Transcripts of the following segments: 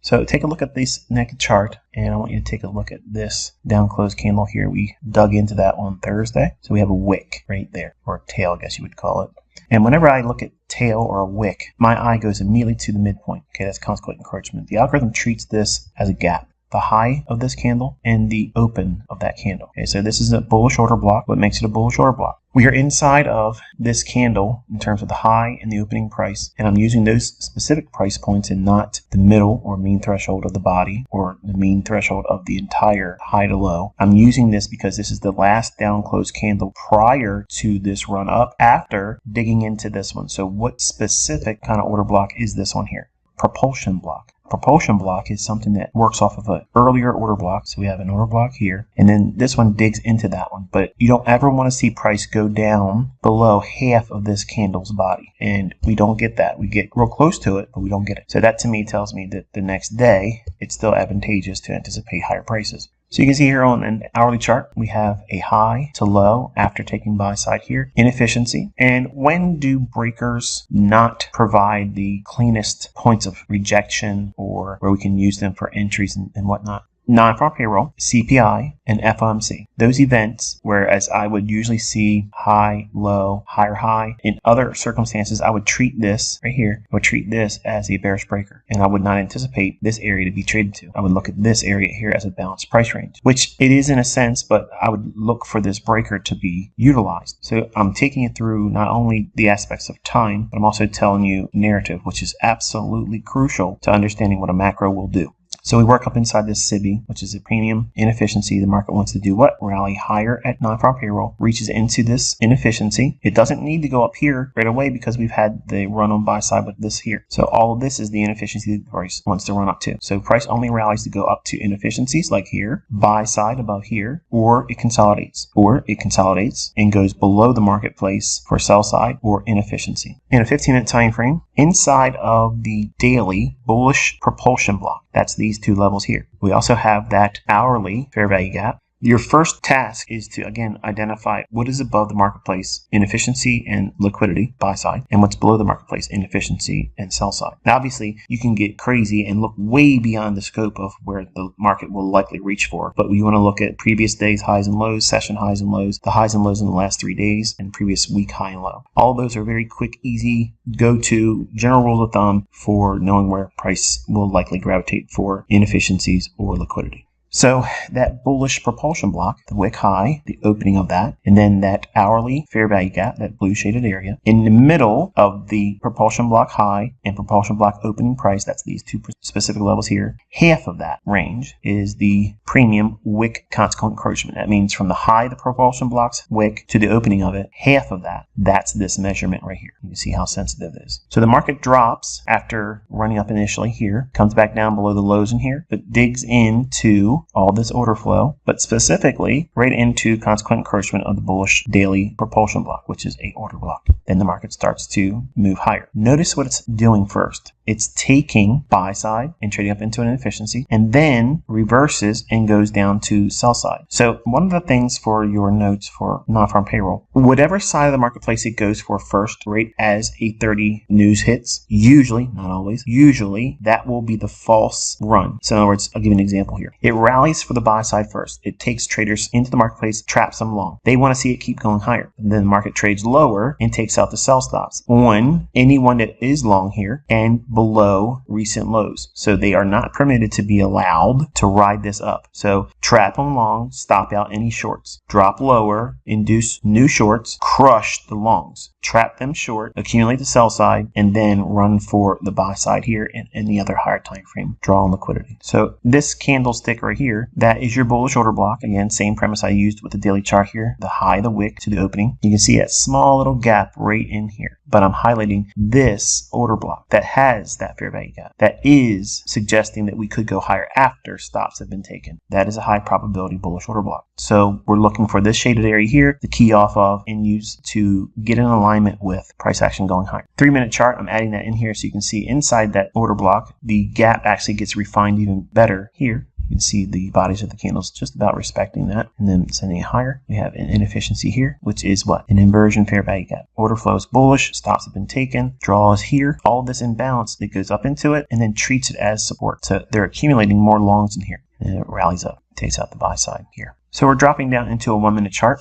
So take a look at this naked chart, and I want you to take a look at this down close candle here. We dug into that on Thursday. So we have a wick right there, or a tail, I guess you would call it. And whenever I look at tail or a wick, my eye goes immediately to the midpoint. Okay, that's consequent encroachment. The algorithm treats this as a gap. The high of this candle and the open of that candle. Okay, so this is a bullish order block. What makes it a bullish order block? We are inside of this candle in terms of the high and the opening price, and I'm using those specific price points and not the middle or mean threshold of the body or the mean threshold of the entire high to low. I'm using this because this is the last down close candle prior to this run up after digging into this one. So what specific kind of order block is this one here? Propulsion block. Propulsion block is something that works off of an earlier order block. So we have an order block here, and then this one digs into that one. But you don't ever want to see price go down below half of this candle's body. And we don't get that. We get real close to it, but we don't get it. So that to me tells me that the next day, it's still advantageous to anticipate higher prices. So you can see here on an hourly chart, we have a high to low after taking buy side here, inefficiency. And when do breakers not provide the cleanest points of rejection or where we can use them for entries and whatnot? Non-farm payroll, CPI, and FOMC. Those events, whereas I would usually see high, low, higher high, in other circumstances, I would treat this right here, I would treat this as a bearish breaker. And I would not anticipate this area to be traded to. I would look at this area here as a balanced price range, which it is in a sense, but I would look for this breaker to be utilized. So I'm taking it through not only the aspects of time, but I'm also telling you narrative, which is absolutely crucial to understanding what a macro will do. So we work up inside this SIBI, which is a premium inefficiency. The market wants to do what? Rally higher at non-farm payroll, reaches into this inefficiency. It doesn't need to go up here right away because we've had the run on buy side with this here. So all of this is the inefficiency the price wants to run up to. So price only rallies to go up to inefficiencies like here, buy side above here, or it consolidates. Or it consolidates and goes below the marketplace for sell side or inefficiency. In a 15-minute time frame, inside of the daily bullish propulsion block, that's these two levels here. We also have that hourly fair value gap. Your first task is to, again, identify what is above the marketplace, inefficiency and liquidity, buy side, and what's below the marketplace, inefficiency and sell side. Now, obviously, you can get crazy and look way beyond the scope of where the market will likely reach for, but you want to look at previous days highs and lows, session highs and lows, the highs and lows in the last 3 days, and previous week high and low. All of those are very quick, easy, go-to general rules of thumb for knowing where price will likely gravitate for inefficiencies or liquidity. So that bullish propulsion block, the wick high, the opening of that, and then that hourly fair value gap, that blue shaded area, in the middle of the propulsion block high and propulsion block opening price, that's these two specific levels here, half of that range is the premium wick consequent encroachment. That means from the high of the propulsion block's wick to the opening of it, half of that, that's this measurement right here. You can see how sensitive it is. So the market drops after running up initially here, comes back down below the lows in here, but digs into all this order flow, but specifically right into consequent encroachment of the bullish daily propulsion block, which is a order block. Then the market starts to move higher. Notice what it's doing first. It's taking buy side and trading up into an inefficiency, and then reverses and goes down to sell side. So one of the things for your notes for non-farm payroll, whatever side of the marketplace it goes for first, right as 8:30 news hits, usually, not always, usually that will be the false run. So in other words, I'll give you an example here. It rallies for the buy side first. It takes traders into the marketplace, traps them long. They want to see it keep going higher. And then the market trades lower and takes out the sell stops on anyone that is long here and below recent lows. So they are not permitted to be allowed to ride this up. So trap them long, stop out any shorts, drop lower, induce new shorts, crush the longs, trap them short, accumulate the sell side, and then run for the buy side here and any other higher time frame, draw on liquidity. So this candlestick right here, that is your bullish order block. Again, same premise I used with the daily chart here, the high of the wick to the opening. You can see that small little gap right in here, but I'm highlighting this order block that has that fair value gap, that is suggesting that we could go higher after stops have been taken. That is a high probability bullish order block. So we're looking for this shaded area here to key off of and use to get in alignment with price action going higher. 3-minute chart, I'm adding that in here so you can see inside that order block, the gap actually gets refined even better here. You can see the bodies of the candles just about respecting that. And then sending it higher, we have an inefficiency here, which is what? An inversion fair value gap. Order flow is bullish, stops have been taken, draw is here. All of this imbalance, it goes up into it and then treats it as support. So they're accumulating more longs in here. And it rallies up, takes out the buy side here. So we're dropping down into a 1 minute chart.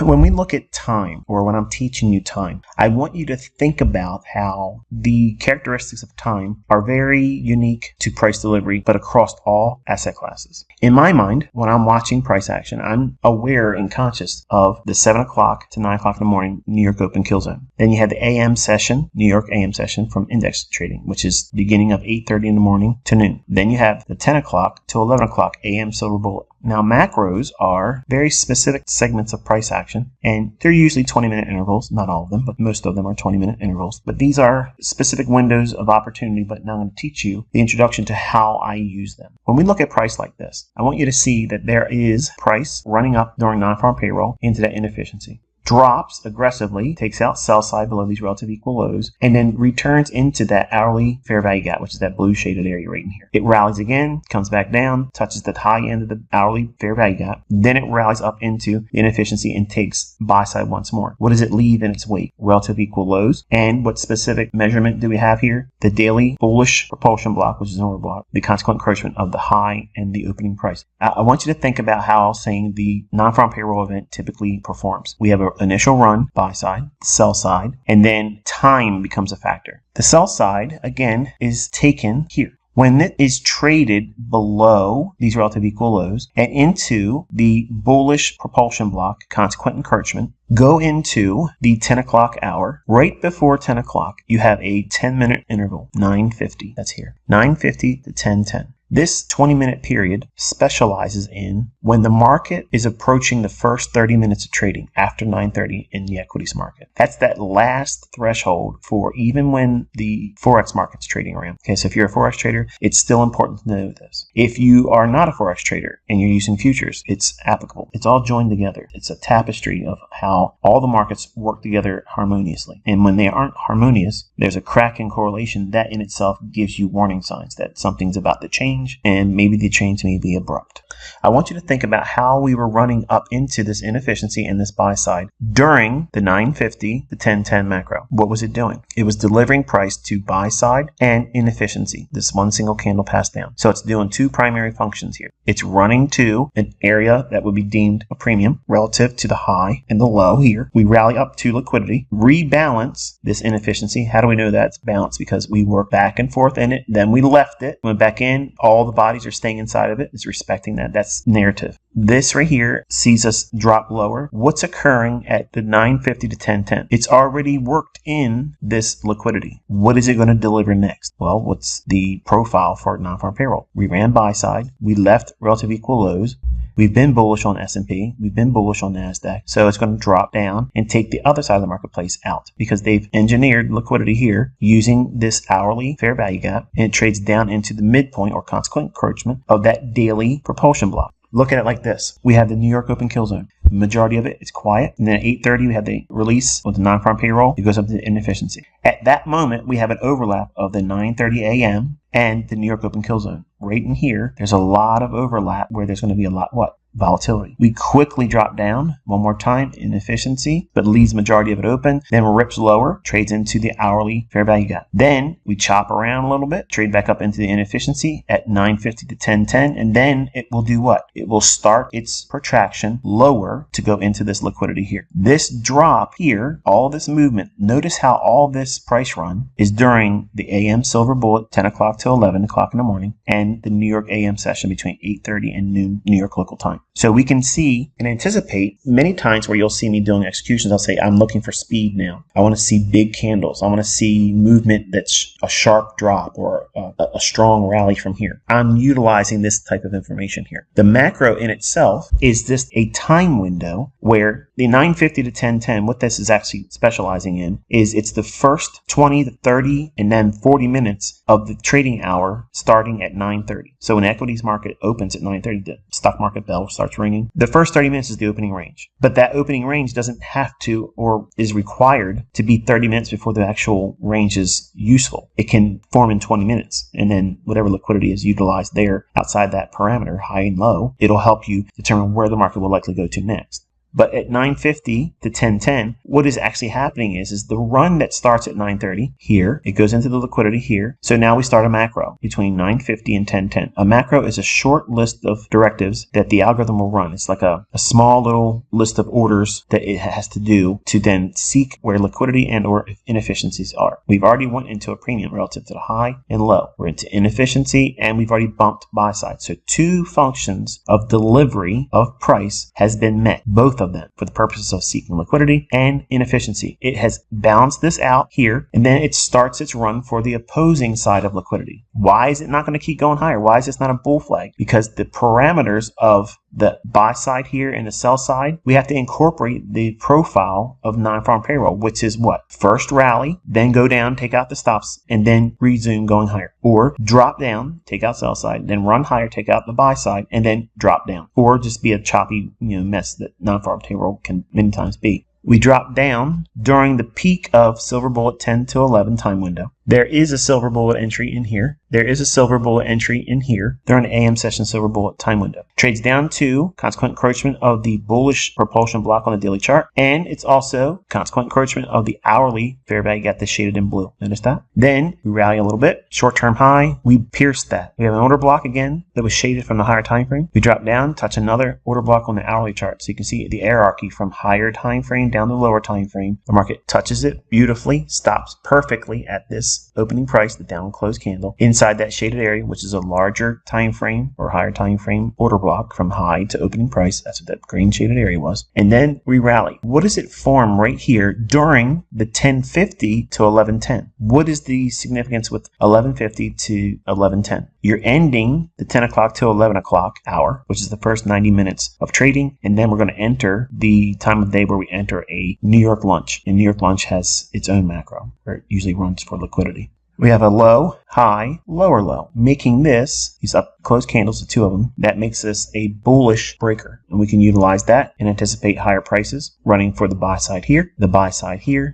When we look at time, or when I'm teaching you time, I want you to think about how the characteristics of time are very unique to price delivery, but across all asset classes. In my mind, when I'm watching price action, I'm aware and conscious of the 7 o'clock to 9 o'clock in the morning New York open kill zone. Then you have the AM session, New York AM session from index trading, which is beginning of 8:30 in the morning to noon. Then you have the 10 o'clock to 11 o'clock AM silver bullet. Now, macros are very specific segments of price action, and they're usually 20-minute intervals. Not all of them, but most of them are 20-minute intervals. But these are specific windows of opportunity, but now I'm going to teach you the introduction to how I use them. When we look at price like this, I want you to see that there is price running up during non-farm payroll into that inefficiency. Drops aggressively, takes out sell side below these relative equal lows, and then returns into that hourly fair value gap, which is that blue shaded area right in here. It rallies again, comes back down, touches the high end of the hourly fair value gap. Then it rallies up into the inefficiency and takes buy side once more. What does it leave in its wake? Relative equal lows. And what specific measurement do we have here? The daily bullish propulsion block, which is an order block, the consequent encroachment of the high and the opening price. I want you to think about how saying the non-farm payroll event typically performs. We have an initial run, buy side, sell side, and then time becomes a factor. The sell side, again, is taken here. When it is traded below these relative equal lows and into the bullish propulsion block, consequent encroachment, go into the 10 o'clock hour. Right before 10 o'clock, you have a 10-minute interval, 9:50. That's here. 9:50 to 10:10. This 20-minute period specializes in when the market is approaching the first 30 minutes of trading after 9:30 in the equities market. That's that last threshold for even when the Forex market's trading around. Okay, so if you're a Forex trader, it's still important to know this. If you are not a Forex trader and you're using futures, it's applicable. It's all joined together. It's a tapestry of how all the markets work together harmoniously. And when they aren't harmonious, there's a crack in correlation that in itself gives you warning signs that something's about to change, and maybe the change may be abrupt. I want you to think about how we were running up into this inefficiency and this buy side during the 9:50 to 10:10 macro. What was it doing? It was delivering price to buy side and inefficiency, this one single candle pass down. So it's doing two primary functions here. It's running to an area that would be deemed a premium relative to the high and the low here. We rally up to liquidity, rebalance this inefficiency. How do we know that's balanced? Because we work back and forth in it, then we left it, went back in, all the bodies are staying inside of it. It's respecting that. That's narrative. This right here sees us drop lower. What's occurring at the 9:50 to 10:10? It's already worked in this liquidity. What is it going to deliver next? Well, what's the profile for non-farm payroll? We ran buy side. We left relative equal lows. We've been bullish on S&P. We've been bullish on NASDAQ. So it's going to drop down and take the other side of the marketplace out because they've engineered liquidity here using this hourly fair value gap, and it trades down into the midpoint or consequent encroachment of that daily propulsion block. Look at it like this. We have the New York open kill zone. The majority of it is quiet. And then at 8:30, we have the release with the non-farm payroll. It goes up to the inefficiency. At that moment, we have an overlap of the 9:30 a.m. and the New York open kill zone. Right in here, there's a lot of overlap where there's going to be a lot, volatility. We quickly drop down one more time, inefficiency, but leaves majority of it open, then rips lower, trades into the hourly fair value gap. Then we chop around a little bit, trade back up into the inefficiency at 9:50 to 10:10, and then it will do what? It will start its protraction lower to go into this liquidity here. This drop here, all this movement, notice how all this price run is during the AM silver bullet, 10 o'clock to 11 o'clock in the morning, and the New York AM session between 8:30 and noon New York local time. So we can see and anticipate many times where you'll see me doing executions. I'll say, I'm looking for speed now. I want to see big candles. I want to see movement that's a sharp drop or a strong rally from here. I'm utilizing this type of information here. The macro in itself is just a time window where the 9:50 to 10:10, what this is actually specializing in is it's the first 20 to 30 and then 40 minutes of the trading hour starting at 9:30. So when the equities market opens at 9:30, the stock market bell starts ringing. The first 30 minutes is the opening range. But that opening range doesn't have to or is required to be 30 minutes before the actual range is useful. It can form in 20 minutes. And then whatever liquidity is utilized there outside that parameter, high and low, it'll help you determine where the market will likely go to next. But at 9:50 to 10:10, what is actually happening is the run that starts at 9:30 here, it goes into the liquidity here. So now we start a macro between 9:50 and 10:10. A macro is a short list of directives that the algorithm will run. It's like a small little list of orders that it has to do to then seek where liquidity and or inefficiencies are. We've already went into a premium relative to the high and low. We're into inefficiency and we've already bumped buy side. So two functions of delivery of price has been met. Both of them for the purposes of seeking liquidity and inefficiency. It has balanced this out here, and then it starts its run for the opposing side of liquidity. Why is it not going to keep going higher? Why is this not a bull flag? Because the parameters of the buy side here and the sell side, we have to incorporate the profile of non-farm payroll, which is what? First rally, then go down, take out the stops, and then resume going higher. Or drop down, take out sell side, then run higher, take out the buy side, and then drop down. Or just be a choppy mess that non-farm payroll can many times be. We drop down during the peak of silver bullet 10 to 11 time window. There is a silver bullet entry in here. There is a silver bullet entry in here during the AM session silver bullet time window. Trades down to consequent encroachment of the bullish propulsion block on the daily chart. And it's also consequent encroachment of the hourly fair value. Got this shaded in blue. Notice that? Then we rally a little bit. Short-term high. We pierce that. We have an order block again that was shaded from the higher time frame. We drop down, touch another order block on the hourly chart. So you can see the hierarchy from higher time frame down to lower time frame. The market touches it beautifully, stops perfectly at this opening price, the down close candle, inside that shaded area, which is a larger time frame or higher time frame order block from high to opening price. That's what that green shaded area was. And then we rally. What does it form right here during the 10:50 to 11:10? What is the significance with 11:50 to 11:10? You're ending the 10 o'clock to 11 o'clock hour, which is the first 90 minutes of trading. And then we're going to enter the time of day where we enter a New York lunch. And New York lunch has its own macro, or it usually runs for liquidity. We have a low, high, lower low, making this, these up close candles, the two of them, that makes this a bullish breaker. And we can utilize that and anticipate higher prices running for the buy side here,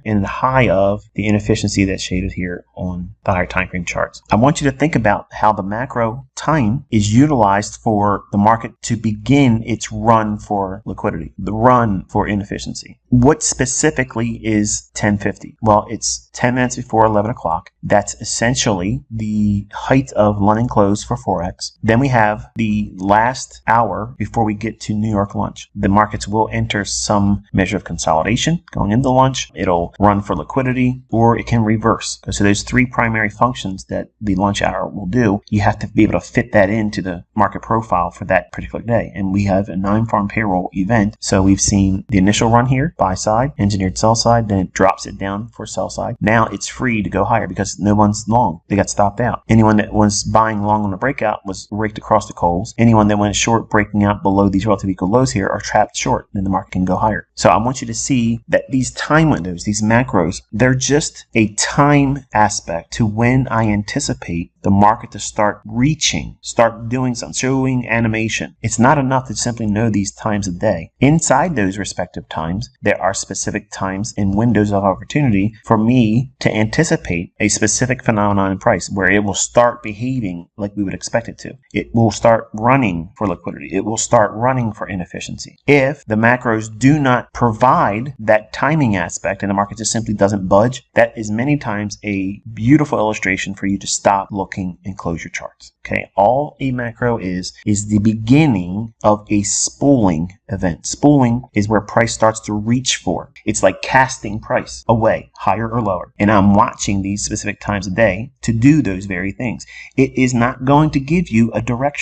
and the high of the inefficiency that's shaded here on the higher time frame charts. I want you to think about how the macro time is utilized for the market to begin its run for liquidity, the run for inefficiency. What specifically is 10:50? Well, it's 10 minutes before 11 o'clock. That's essentially the height of London close for Forex. Then we have the last hour before we get to New York lunch. The markets will enter some measure of consolidation going into lunch. It'll run for liquidity, or it can reverse. So there's three primary functions that the lunch hour will do. You have to be able to fit that into the market profile for that particular day. And we have a non-farm payroll event. So we've seen the initial run here, buy side, engineered sell side, then it drops it down for sell side. Now it's free to go higher because no one's long. They got stopped out. Anyone that was buying long on the breakout was raked across the coals. Anyone that went short breaking out below these relative equal lows here are trapped short. Then the market can go higher. So I want you to see that these time windows, these macros, they're just a time aspect to when I anticipate the market to start reaching, start doing something, showing animation. It's not enough to simply know these times of day. Inside those respective times, there are specific times and windows of opportunity for me to anticipate a specific phenomenon in price where it will start behaving like we would expect it to. It will start running for liquidity. It will start running for inefficiency. If the macros do not provide that timing aspect and the market just simply doesn't budge, that is many times a beautiful illustration for you to stop looking and close your charts. Okay, all a macro is the beginning of a spooling event. Spooling is where price starts to reach for. It's like casting price away, higher or lower. And I'm watching these specific times a day to do those very things. It is not going to give you a direction.